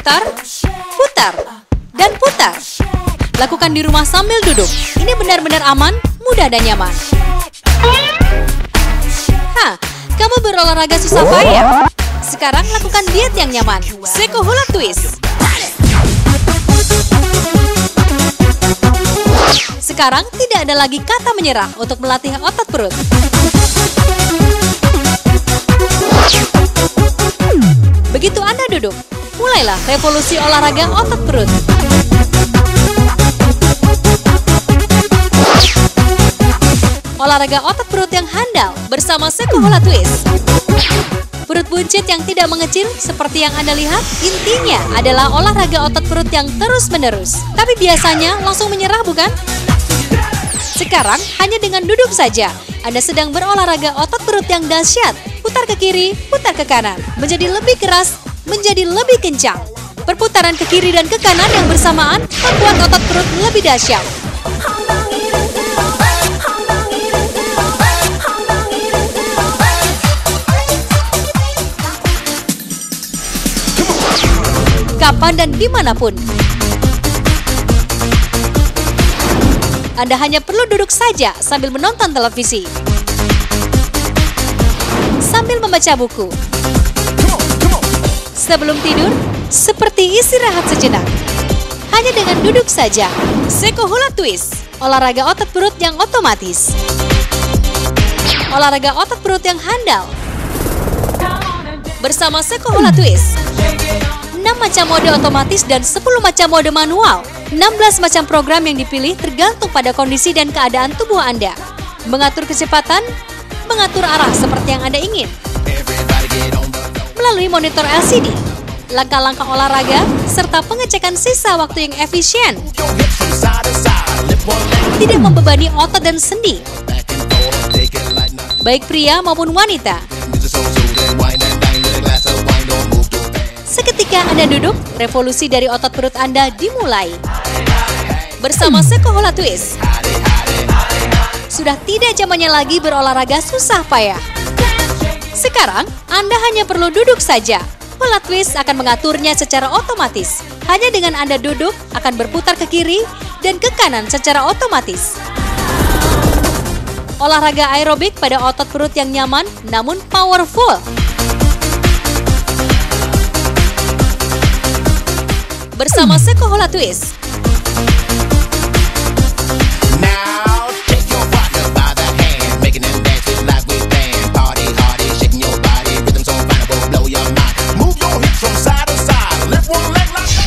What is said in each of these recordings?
putar, putar, dan putar. Lakukan di rumah sambil duduk. Ini benar-benar aman, mudah dan nyaman. Kamu berolahraga susah payah? Sekarang lakukan diet yang nyaman. Seiko Hula Twist. Sekarang tidak ada lagi kata menyerah untuk melatih otot perut. Begitu Anda duduk, mulailah revolusi olahraga otot perut. Olahraga otot perut yang handal bersama Seiko Hula Twist. Perut buncit yang tidak mengecil seperti yang Anda lihat, intinya adalah olahraga otot perut yang terus-menerus. Tapi biasanya langsung menyerah, bukan? Sekarang hanya dengan duduk saja, Anda sedang berolahraga otot perut yang dahsyat. Putar ke kiri, putar ke kanan, menjadi lebih keras, menjadi lebih kencang. Perputaran ke kiri dan ke kanan yang bersamaan membuat otot perut lebih dahsyat. Kapan dan dimanapun. Anda hanya perlu duduk saja sambil menonton televisi, sambil membaca buku, sebelum tidur, seperti istirahat sejenak. Hanya dengan duduk saja. Seiko Hula Twist, olahraga otot perut yang otomatis. Olahraga otot perut yang handal. Bersama Seiko Hula Twist. 6 macam mode otomatis dan 10 macam mode manual. 16 macam program yang dipilih tergantung pada kondisi dan keadaan tubuh Anda. Mengatur kecepatan, mengatur arah seperti yang Anda ingin. Melalui monitor LCD, langkah-langkah olahraga, serta pengecekan sisa waktu yang efisien. Tidak membebani otot dan sendi, baik pria maupun wanita. Seketika Anda duduk, revolusi dari otot perut Anda dimulai. Bersama Seiko Hula Twist, sudah tidak zamannya lagi berolahraga susah payah. Sekarang, Anda hanya perlu duduk saja. Hula Twist akan mengaturnya secara otomatis. Hanya dengan Anda duduk, akan berputar ke kiri dan ke kanan secara otomatis. Olahraga aerobik pada otot perut yang nyaman, namun powerful. Bersama Seiko Hula Twist.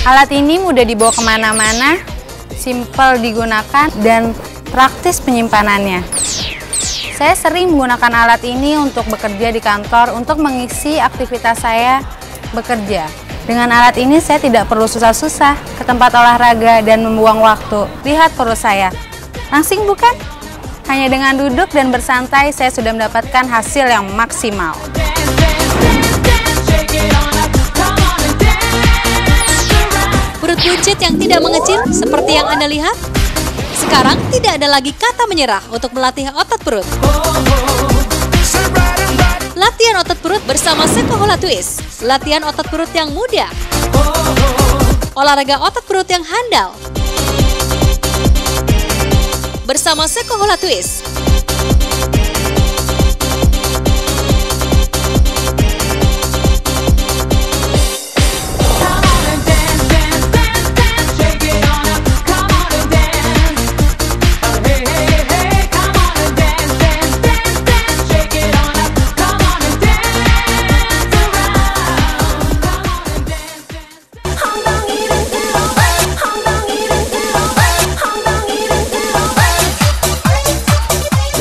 Alat ini mudah dibawa kemana-mana, simpel digunakan, dan praktis penyimpanannya. Saya sering menggunakan alat ini untuk bekerja di kantor, untuk mengisi aktivitas saya bekerja. Dengan alat ini saya tidak perlu susah-susah ke tempat olahraga dan membuang waktu. Lihat perut saya, langsing bukan? Hanya dengan duduk dan bersantai saya sudah mendapatkan hasil yang maksimal. Perut buncit yang tidak mengecil seperti yang Anda lihat. Sekarang tidak ada lagi kata menyerah untuk melatih otot perut. Latihan otot perut bersama Seiko Hula Twist. Latihan otot perut yang mudah. Olahraga otot perut yang handal. Bersama Seiko Hula Twist.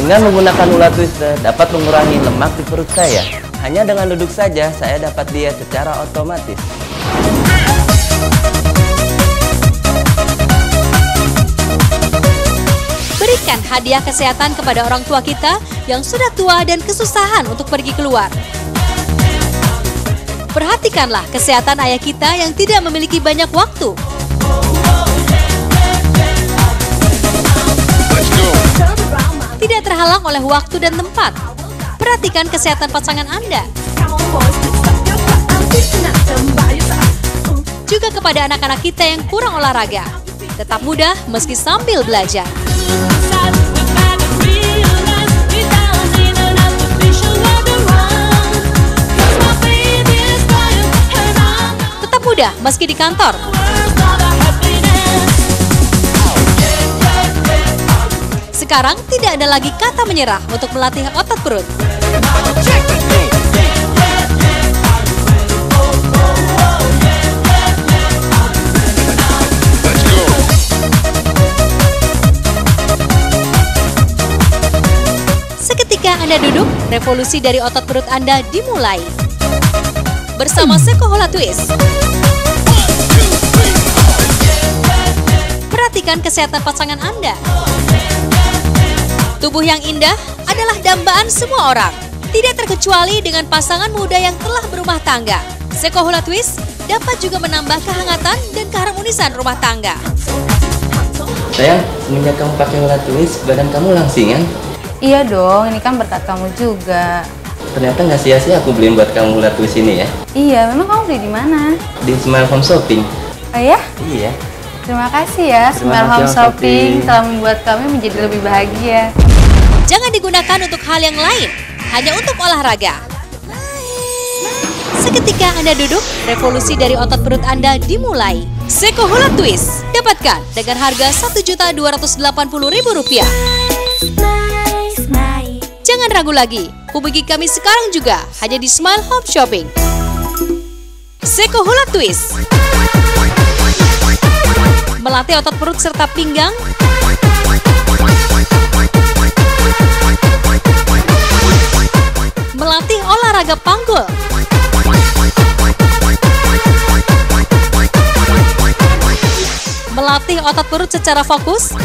Dengan menggunakan Hula Twist dapat mengurangi lemak di perut saya. Hanya dengan duduk saja saya dapat diet secara otomatis. Berikan hadiah kesehatan kepada orang tua kita yang sudah tua dan kesusahan untuk pergi keluar. Perhatikanlah kesehatan ayah kita yang tidak memiliki banyak waktu. Tidak terhalang oleh waktu dan tempat. Perhatikan kesehatan pasangan Anda. juga kepada anak-anak kita yang kurang olahraga. Tetap mudah meski sambil belajar. Tetap mudah meski di kantor. Sekarang tidak ada lagi kata menyerah untuk melatih otot perut. Seketika Anda duduk, revolusi dari otot perut Anda dimulai. Bersama Sekohola Twist. Perhatikan kesehatan pasangan Anda. Tubuh yang indah adalah dambaan semua orang, tidak terkecuali dengan pasangan muda yang telah berumah tangga. Sekohola Twist dapat juga menambah kehangatan dan keharmonisan rumah tangga. Sayang, semenjak kamu pakai Hula Twist, badan kamu langsing kan? Iya dong, ini kan berkat kamu juga. Ternyata nggak sia-sia aku beliin buat kamu Hula Twist ini ya. Iya, memang kamu beli di mana? Di Smile Home Shopping. Oh ya? Iya. Terima kasih ya, Smile Home Shopping telah membuat kami menjadi lebih bahagia. Jangan digunakan untuk hal yang lain, hanya untuk olahraga. Seketika Anda duduk, revolusi dari otot perut Anda dimulai. Sekohola Twist, dapatkan dengan harga Rp1.280.000. Jangan ragu lagi, hubungi kami sekarang juga, hanya di Smile Home Shopping. Sekohola Twist melatih otot perut serta pinggang, melatih olahraga panggul, melatih otot perut secara fokus,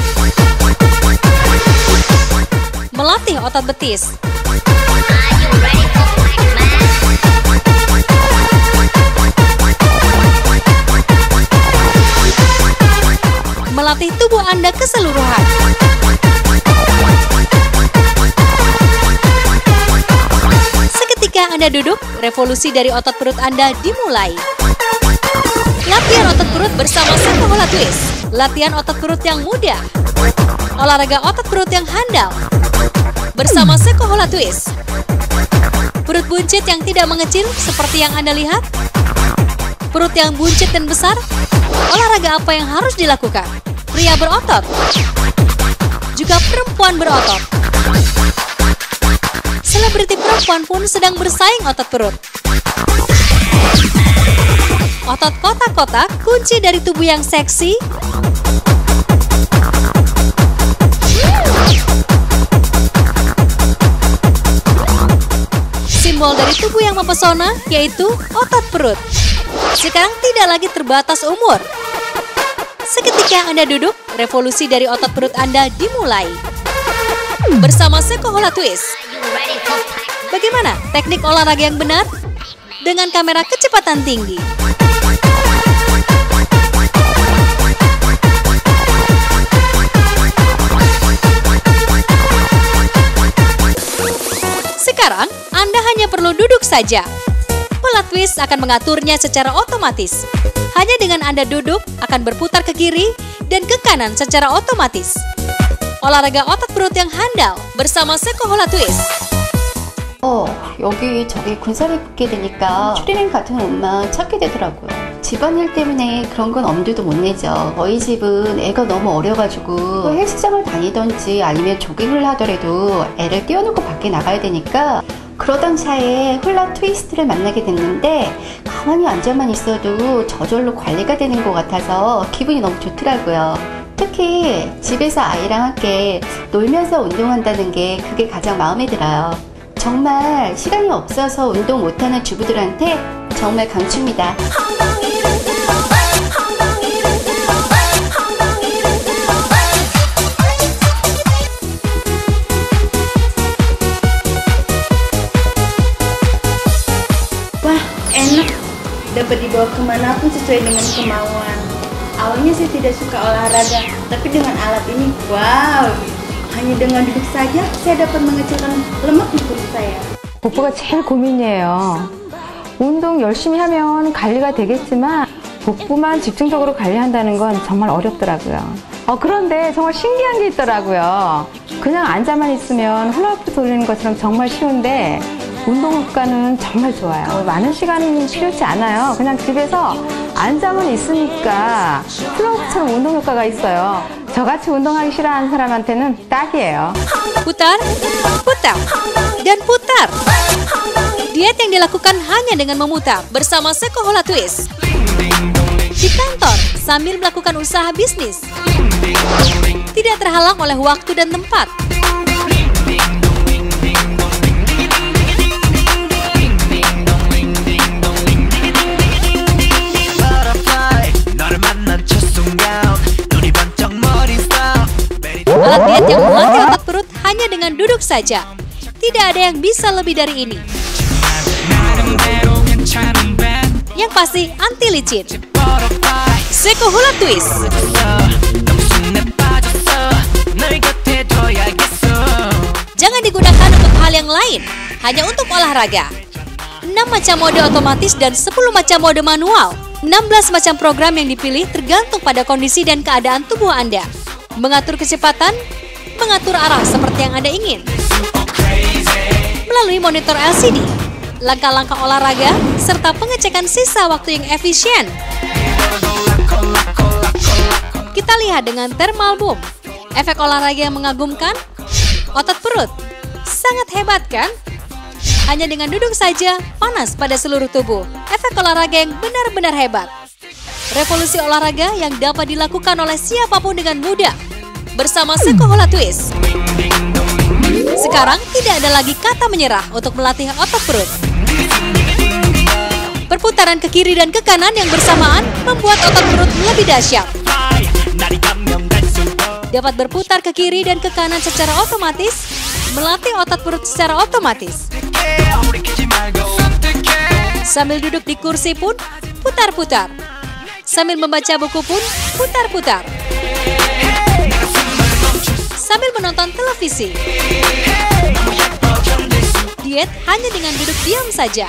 melatih otot betis, melatih tubuh Anda keseluruhan. Seketika Anda duduk, revolusi dari otot perut Anda dimulai. Latihan otot perut bersama Sekohola Twist. Latihan otot perut yang mudah. Olahraga otot perut yang handal. Bersama Sekohola Twist. Perut buncit yang tidak mengecil seperti yang Anda lihat. Perut yang buncit dan besar. Olahraga apa yang harus dilakukan? Pria berotot. Juga perempuan berotot. Selebriti perempuan pun sedang bersaing otot perut. Otot kotak-kotak kunci dari tubuh yang seksi. Simbol dari tubuh yang mempesona yaitu otot perut. Sekarang tidak lagi terbatas umur. Seketika Anda duduk, revolusi dari otot perut Anda dimulai. Bersama Sekohola Twist. Bagaimana teknik olahraga yang benar? Dengan kamera kecepatan tinggi. Sekarang, Anda hanya perlu duduk saja. Hula Twist akan mengaturnya secara otomatis. Hanya dengan Anda duduk, akan berputar ke kiri dan ke kanan secara otomatis. Olahraga otot perut yang handal bersama Sekohola Twist. 여기 저기 군살이 붙게 되니까 추리닝 같은 옷만 찾게 되더라고요. 집안일 때문에 그런 건 엄두도 못 내죠. 저희 집은 애가 너무 어려가지고 헬스장을 다니던지 아니면 조깅을 하더라도 애를 띄워놓고 밖에 나가야 되니까 그러던 차에 훌라 트위스트를 만나게 됐는데 가만히 앉아만 있어도 저절로 관리가 되는 것 같아서 기분이 너무 좋더라고요. 특히 집에서 아이랑 함께 놀면서 운동한다는 게 그게 가장 마음에 들어요. 정말 시간이 없어서 운동 못하는 주부들한테 정말 강추입니다. Wah, enak. Dapat dibawa kemanapun sesuai dengan kemauan. Awalnya saya tidak suka olahraga, tapi dengan alat ini, wow! hanya dengan duduk saja saya dapat mengecilkan lemak di perut saya. 복부가 제일 고민이에요. 운동 열심히 하면 관리가 되겠지만 복부만 집중적으로 관리한다는 건 정말 어렵더라고요. 그런데 정말 신기한 게 있더라고요. 그냥 앉아만 있으면 훌라후프 돌리는 것처럼 정말 쉬운데 운동 효과는 정말 좋아요. 많은 시간이 필요치 않아요. 그냥 집에서 앉아만 있으니까 훌라후프처럼 운동 효과가 있어요. 저같이 운동하기 싫어하는 사람한테는 딱이에요. Putar, putar, dan putar. Diet yang dilakukan hanya dengan memutar bersama Sekohola Twist. Di kantor, sambil melakukan usaha bisnis. Tidak terhalang oleh waktu dan tempat. Alat diet yang melatih otot perut hanya dengan duduk saja. Tidak ada yang bisa lebih dari ini. Yang pasti anti licin. Sekohola Twist. Jangan digunakan untuk hal yang lain, hanya untuk olahraga. 6 macam mode otomatis dan 10 macam mode manual. 16 macam program yang dipilih tergantung pada kondisi dan keadaan tubuh Anda. Mengatur kecepatan, mengatur arah seperti yang Anda ingin. Melalui monitor LCD, langkah-langkah olahraga, serta pengecekan sisa waktu yang efisien. Kita lihat dengan thermal boom. Efek olahraga yang mengagumkan, otot perut. Sangat hebat kan? Hanya dengan duduk saja, panas pada seluruh tubuh. Efek olahraga yang benar-benar hebat. Revolusi olahraga yang dapat dilakukan oleh siapapun dengan mudah. Bersama Sekohola Twist. Sekarang tidak ada lagi kata menyerah untuk melatih otot perut. Perputaran ke kiri dan ke kanan yang bersamaan membuat otot perut lebih dahsyat. Dapat berputar ke kiri dan ke kanan secara otomatis, melatih otot perut secara otomatis. Sambil duduk di kursi pun, putar-putar. Sambil membaca buku pun, putar-putar. Sambil menonton televisi. Diet hanya dengan duduk diam saja.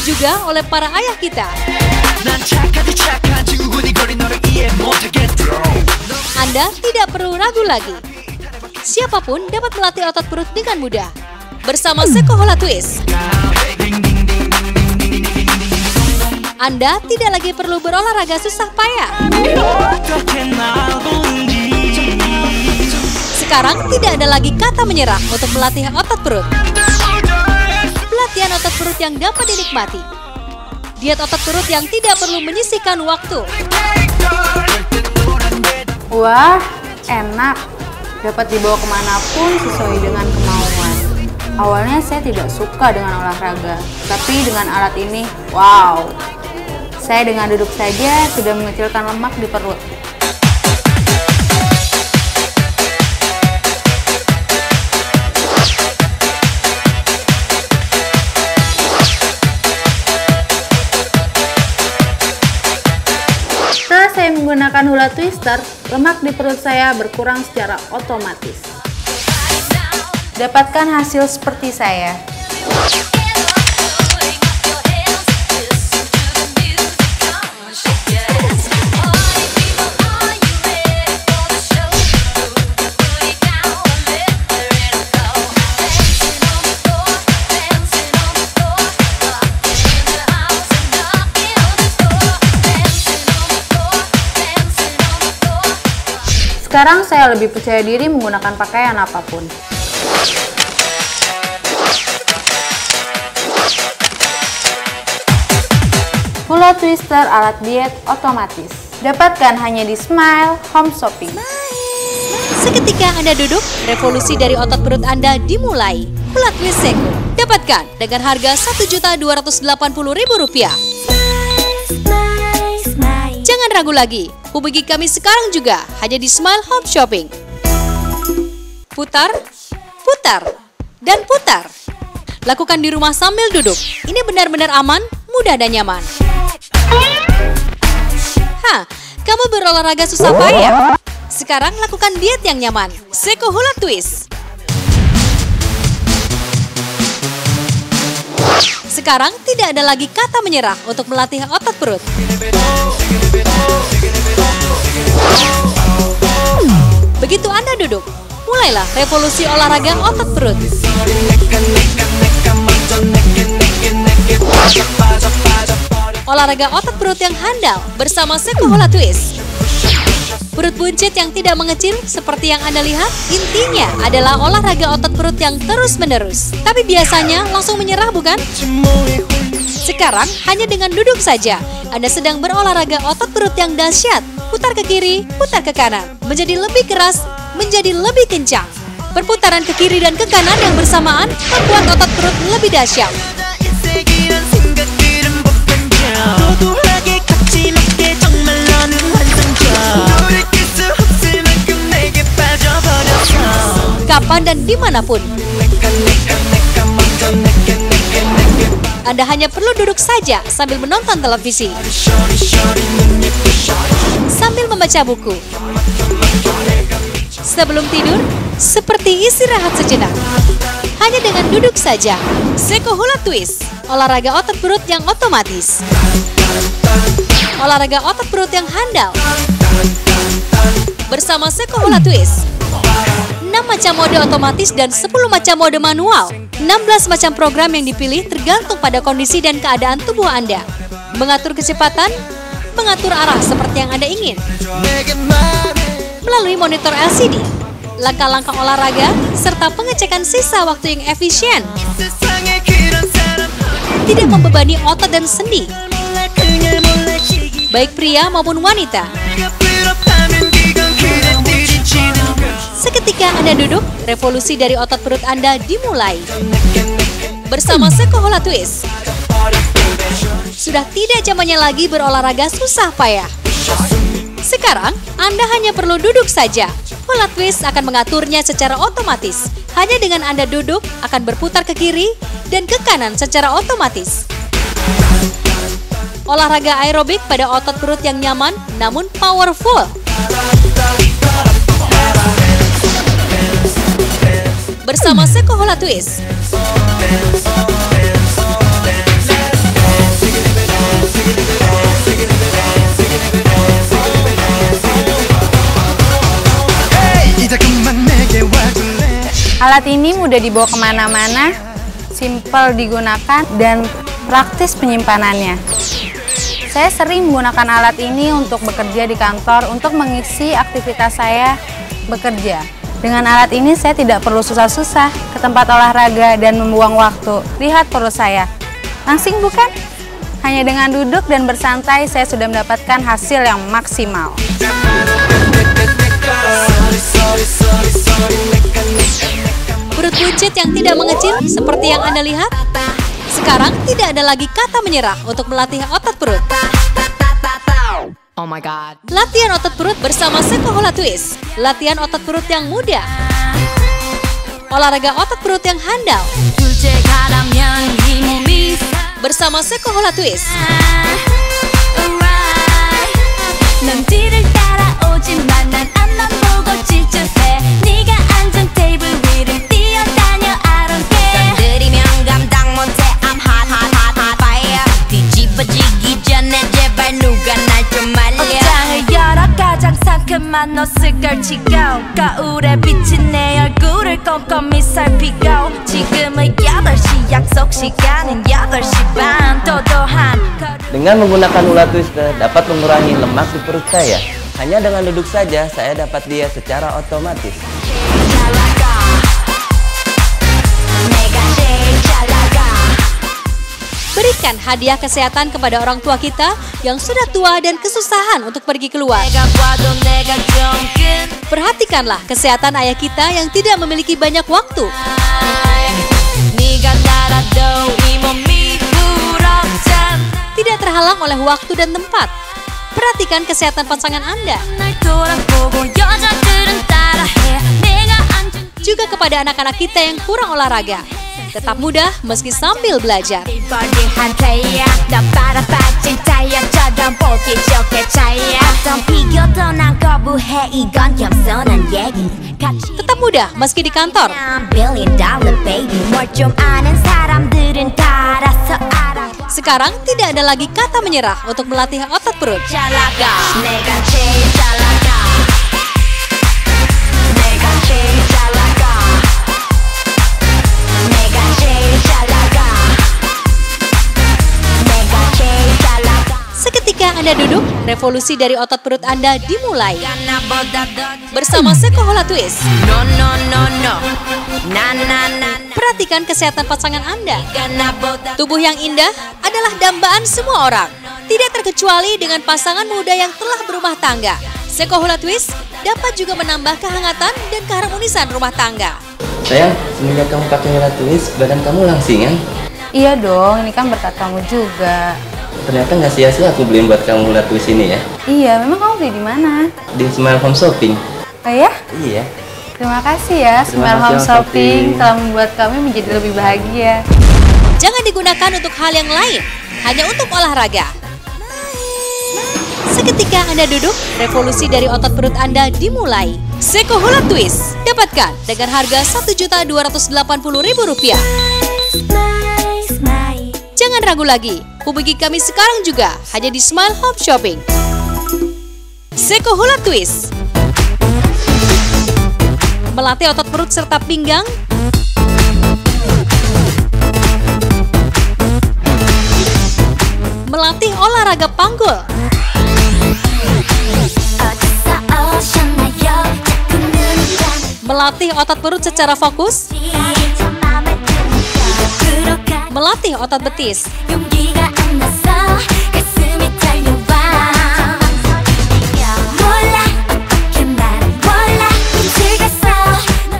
Juga oleh para ayah kita. Anda tidak perlu ragu lagi. Siapapun dapat melatih otot perut dengan mudah. Bersama Sekohola Twist. Anda tidak lagi perlu berolahraga susah payah. Sekarang tidak ada lagi kata menyerah untuk melatih otot perut. Pelatihan otot perut yang dapat dinikmati. Diet otot perut yang tidak perlu menyisihkan waktu. Wah, enak. Dapat dibawa kemanapun sesuai dengan kemauan. Awalnya saya tidak suka dengan olahraga, tapi dengan alat ini, wow. Saya dengan duduk saja sudah mengecilkan lemak di perut. Setelah saya menggunakan hula twister, lemak di perut saya berkurang secara otomatis. Dapatkan hasil seperti saya. Sekarang saya lebih percaya diri menggunakan pakaian apapun. Hula Twister alat diet otomatis. Dapatkan hanya di Smile Home Shopping. Seketika Anda duduk, revolusi dari otot perut Anda dimulai. Hula Twist Seko. Dapatkan dengan harga Rp1.280.000. Jangan ragu lagi, hubungi kami sekarang juga hanya di Smile Home Shopping. Putar, putar, dan putar. Lakukan di rumah sambil duduk. Ini benar-benar aman, mudah dan nyaman. Kamu berolahraga susah payah? Sekarang lakukan diet yang nyaman. Sekohola Twist. Sekarang tidak ada lagi kata menyerah untuk melatih otot perut. Begitu Anda duduk, mulailah revolusi olahraga otot perut. Olahraga otot perut yang handal bersama Sekohola Twist. Perut buncit yang tidak mengecil seperti yang Anda lihat, intinya adalah olahraga otot perut yang terus-menerus. Tapi biasanya langsung menyerah, bukan? Sekarang hanya dengan duduk saja, Anda sedang berolahraga otot perut yang dahsyat. Putar ke kiri, putar ke kanan, menjadi lebih keras, menjadi lebih kencang. Perputaran ke kiri dan ke kanan yang bersamaan membuat otot perut lebih dahsyat. Kapan dan dimanapun, Anda hanya perlu duduk saja sambil menonton televisi, sambil membaca buku, sebelum tidur, seperti istirahat sejenak. Hanya dengan duduk saja. Sekohola Twist, olahraga otot perut yang otomatis. Olahraga otot perut yang handal. Bersama Sekohola Twist. 6 macam mode otomatis dan 10 macam mode manual. 16 macam program yang dipilih tergantung pada kondisi dan keadaan tubuh Anda. Mengatur kecepatan, mengatur arah seperti yang Anda ingin. Melalui monitor LCD, langkah-langkah olahraga, serta pengecekan sisa waktu yang efisien. Tidak membebani otot dan sendi, baik pria maupun wanita. Seketika Anda duduk, revolusi dari otot perut Anda dimulai. Bersama Sekohola Twist, sudah tidak zamannya lagi berolahraga susah payah. Sekarang, Anda hanya perlu duduk saja. Sekohola Twist akan mengaturnya secara otomatis. Hanya dengan Anda duduk, akan berputar ke kiri dan ke kanan secara otomatis. Olahraga aerobik pada otot perut yang nyaman, namun powerful. Bersama Sekohola Twist. Alat ini mudah dibawa kemana-mana, simpel digunakan, dan praktis penyimpanannya. Saya sering menggunakan alat ini untuk bekerja di kantor, untuk mengisi aktivitas saya bekerja. Dengan alat ini saya tidak perlu susah-susah ke tempat olahraga dan membuang waktu. Lihat perut saya, langsing bukan? Hanya dengan duduk dan bersantai saya sudah mendapatkan hasil yang maksimal. Perut buncit yang tidak mengecil seperti yang Anda lihat. Sekarang tidak ada lagi kata menyerah untuk melatih otot perut. Oh my god. Latihan otot perut bersama Sekohola Twist. Latihan otot perut yang mudah. Olahraga otot perut yang handal. Bersama Sekohola Twist. 옷을 걸치고 거울에 비친 내 얼굴을 꼼꼼히 살피고 지금은 8시 약속 시간은 8시 반 도도한 Dengan menggunakan Hula Twist dapat mengurangi lemak di perut saya. Hanya dengan duduk saja saya dapat diet secara otomatis. Berikan hadiah kesehatan kepada orang tua kita yang sudah tua dan kesusahan untuk pergi keluar. Perhatikanlah kesehatan ayah kita yang tidak memiliki banyak waktu. Tidak terhalang oleh waktu dan tempat. Perhatikan kesehatan pasangan Anda. Juga kepada anak-anak kita yang kurang olahraga. Tetap mudah meski sambil belajar. Tetap mudah meski di kantor. 사람들은 다 알아서 알아. Sekarang tidak ada lagi kata menyerah untuk melatih otot perut. 잘 나가 내가 제일 잘 나가 내가 제일 잘 나가 내가 제일 잘 나가 내가 제일 잘 나가. Seketika Anda duduk, revolusi dari otot perut Anda dimulai. 나보다 더 Bersama Sekohola Twist, No no no no na na na perhatikan kesehatan pasangan Anda. 나보다 Tubuh yang indah adalah dambaan semua orang, tidak terkecuali dengan pasangan muda yang telah berumah tangga. Sekohola Twist dapat juga menambah kehangatan dan keharmonisan rumah tangga. Sayang, semenjak kamu pakai Hula Twist, badan kamu langsingan. Iya dong, ini kan berkat kamu juga. Ternyata nggak sia-sia aku beliin buat kamu Hula Twist ini ya. Iya, memang kamu beli di mana? Di Smile Home Shopping. Oh ya? Iya. Terima kasih ya, Terima Smile kasih, Home Om Shopping Shopping. telah membuat kami menjadi lebih bahagia. Jangan digunakan untuk hal yang lain, hanya untuk olahraga. Seketika Anda duduk, revolusi dari otot perut Anda dimulai. Sekohola Twist, dapatkan dengan harga Rp1.280.000. Jangan ragu lagi, hubungi kami sekarang juga, hanya di Smile Home Shopping. Sekohola Twist melatih otot perut serta pinggang, melatih olahraga panggul, melatih otot perut secara fokus, melatih otot betis,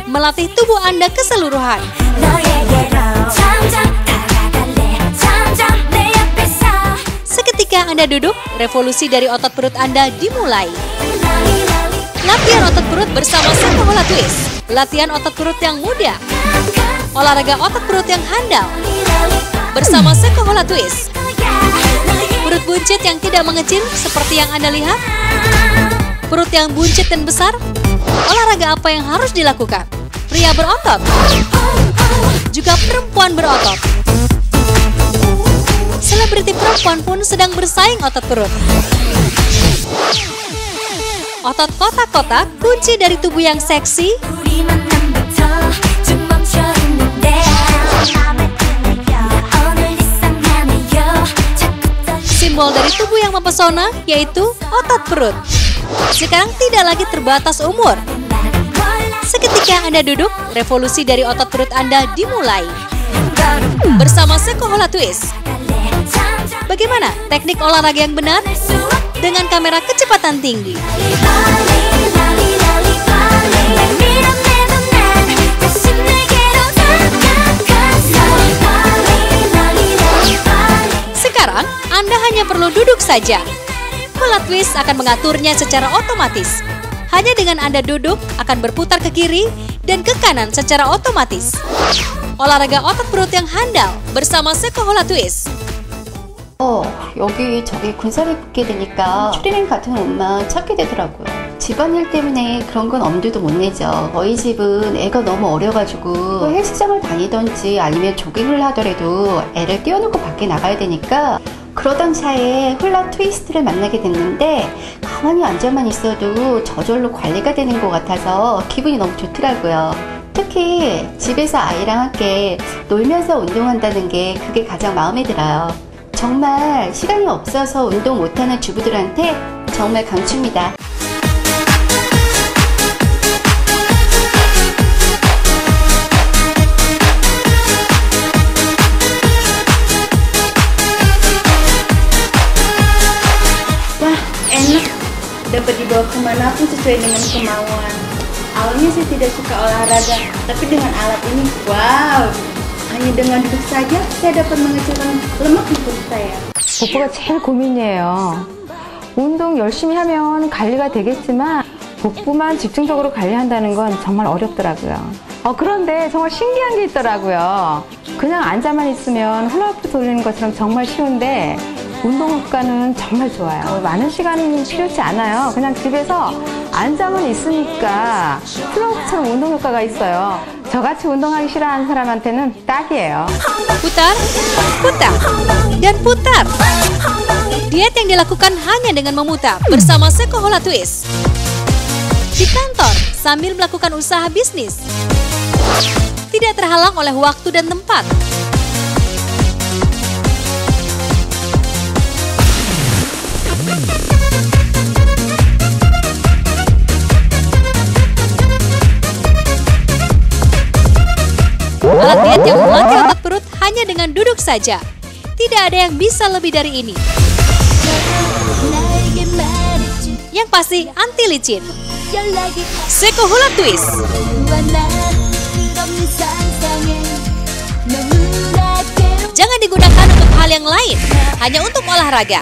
melatih tubuh Anda keseluruhan. Seketika Anda duduk, revolusi dari otot perut Anda dimulai. Latihan otot perut bersama Sekohola Twist. Latihan otot perut yang mudah. Olahraga otot perut yang handal. Bersama Sekohola Twist. Perut buncit yang tidak mengecil seperti yang Anda lihat. Perut yang buncit dan besar. Olahraga apa yang harus dilakukan? Pria berotot, juga perempuan berotot. Selebriti perempuan pun sedang bersaing otot perut. Otot kotak-kotak kunci dari tubuh yang seksi. Simbol dari tubuh yang mempesona yaitu otot perut. Sekarang tidak lagi terbatas umur. Seketika Anda duduk, revolusi dari otot perut Anda dimulai. Bersama Sekohola Twist. Bagaimana teknik olahraga yang benar? Dengan kamera kecepatan tinggi. Sekarang, Anda hanya perlu duduk saja. Hula Twist akan mengaturnya secara otomatis. Hanya dengan Anda duduk, akan berputar ke kiri dan ke kanan secara otomatis. Olahraga otot perut yang handal bersama Sekohola Twist. 여기 저기 군살이 붙게 되니까 추리닝 같은 옷만 찾게 되더라고요. 집안일 때문에 그런 건 엄두도 못 내죠. 저희 집은 애가 너무 어려가지고 헬스장을 다니던지 아니면 조깅을 하더라도 애를 띄워놓고 밖에 나가야 되니까 그러던 차에 훌라 트위스트를 만나게 됐는데 가만히 앉아만 있어도 저절로 관리가 되는 것 같아서 기분이 너무 좋더라고요. 특히 집에서 아이랑 함께 놀면서 운동한다는 게 그게 가장 마음에 들어요. 정말 시간이 없어서 운동 못하는 주부들한테 정말 강추입니다. Wah, enak. Dapat dibawa kemanapun sesuai dengan kemauan. Awalnya saya tidak suka olahraga, tapi dengan alat ini, wow. hanya dengan duduk saja saya dapat mengecilkan lemak di perut saya. 복부가 제일 고민이에요. 운동 열심히 하면 관리가 되겠지만 복부만 집중적으로 관리한다는 건 정말 어렵더라고요. 그런데 정말 신기한 게 있더라고요. 그냥 앉아만 있으면 훌라후프 돌리는 것처럼 정말 쉬운데 운동 효과는 정말 좋아요. 많은 시간이 필요치 않아요. 그냥 집에서 앉아만 있으니까 플러프처럼 운동 효과가 있어요. 저같이 운동하기 싫어하는 사람한테는 딱이에요. Putar, putar, dan putar. Diet yang dilakukan hanya dengan memutar bersama Sekohola Twist. Di kantor sambil melakukan usaha bisnis. Tidak terhalang oleh waktu dan tempat. Alat diet yang melatih otot perut hanya dengan duduk saja. Tidak ada yang bisa lebih dari ini. Yang pasti anti licin. Sekohola Twist. Jangan digunakan untuk hal yang lain, hanya untuk olahraga.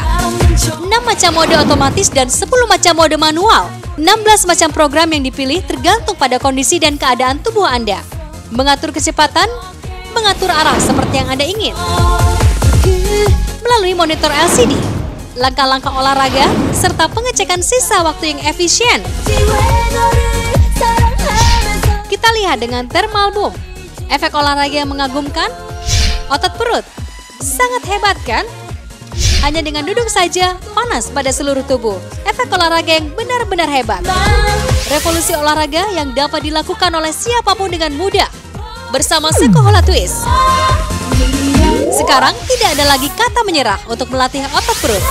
6 macam mode otomatis dan 10 macam mode manual. 16 macam program yang dipilih tergantung pada kondisi dan keadaan tubuh Anda. Mengatur kecepatan, mengatur arah seperti yang Anda ingin. Melalui monitor LCD, langkah-langkah olahraga, serta pengecekan sisa waktu yang efisien. Kita lihat dengan thermal boom. Efek olahraga yang mengagumkan, otot perut. Sangat hebat kan? Hanya dengan duduk saja, panas pada seluruh tubuh. Efek olahraga yang benar-benar hebat. Revolusi olahraga yang dapat dilakukan oleh siapapun dengan mudah. Bersama Sekohola Twist. Sekarang tidak ada lagi kata menyerah untuk melatih otot perut.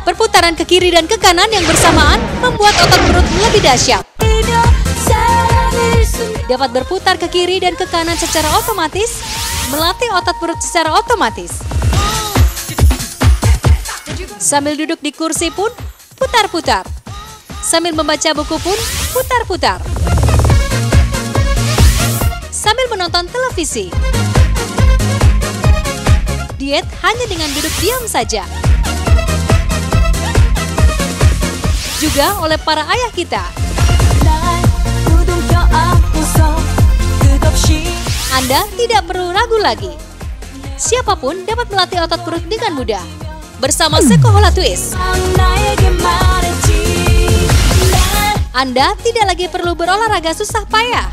Perputaran ke kiri dan ke kanan yang bersamaan membuat otot perut lebih dahsyat. Dapat berputar ke kiri dan ke kanan secara otomatis, melatih otot perut secara otomatis. Sambil duduk di kursi pun, putar-putar. Sambil membaca buku pun, putar-putar. Sambil menonton televisi. Diet hanya dengan duduk diam saja. Juga oleh para ayah kita. Anda tidak perlu ragu lagi. Siapapun dapat melatih otot perut dengan mudah. Bersama Sekohola Twist. Anda tidak lagi perlu berolahraga susah payah.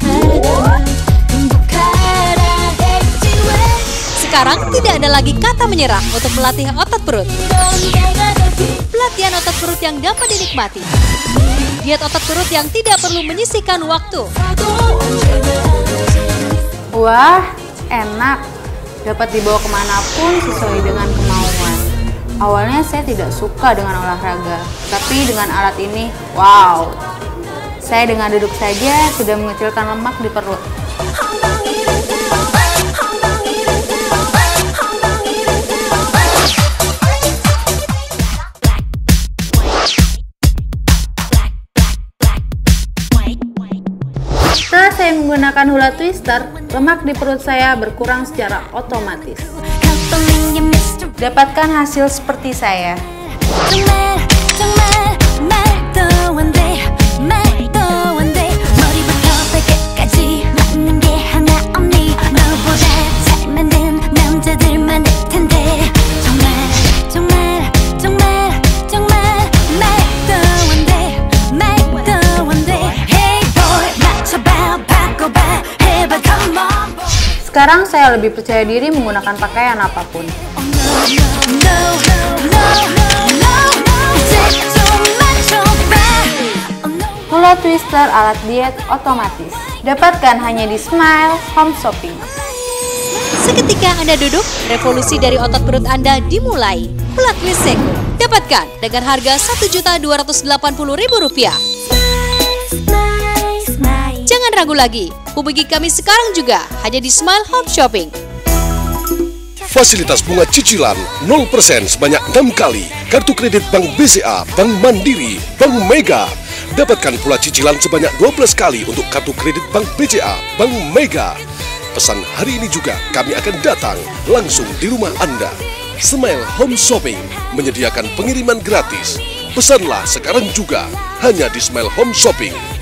Sekarang tidak ada lagi kata menyerah untuk melatih otot perut. Pelatihan otot perut yang dapat dinikmati. Diet otot perut yang tidak perlu menyisihkan waktu. Wah, enak. Dapat dibawa kemanapun sesuai dengan kemauan. Awalnya saya tidak suka dengan olahraga, tapi dengan alat ini, wow. Saya dengan duduk saja sudah mengecilkan lemak di perut. Setelah saya menggunakan hula twister, lemak di perut saya berkurang secara otomatis. Dapatkan hasil seperti saya. Sekarang saya lebih percaya diri menggunakan pakaian apapun. Hula Twister alat diet otomatis. Dapatkan hanya di Smile Home Shopping. Seketika Anda duduk, revolusi dari otot perut Anda dimulai. Hula Twist Seko. Dapatkan dengan harga Rp1.280.000. Jangan ragu lagi, hubungi kami sekarang juga hanya di Smile Home Shopping. Fasilitas bunga cicilan 0% sebanyak 6 kali. Kartu kredit Bank BCA, Bank Mandiri, Bank Mega. Dapatkan pula cicilan sebanyak 12 kali untuk kartu kredit Bank BCA, Bank Mega. Pesan hari ini juga kami akan datang langsung di rumah Anda. Smile Home Shopping menyediakan pengiriman gratis. Pesanlah sekarang juga hanya di Smile Home Shopping.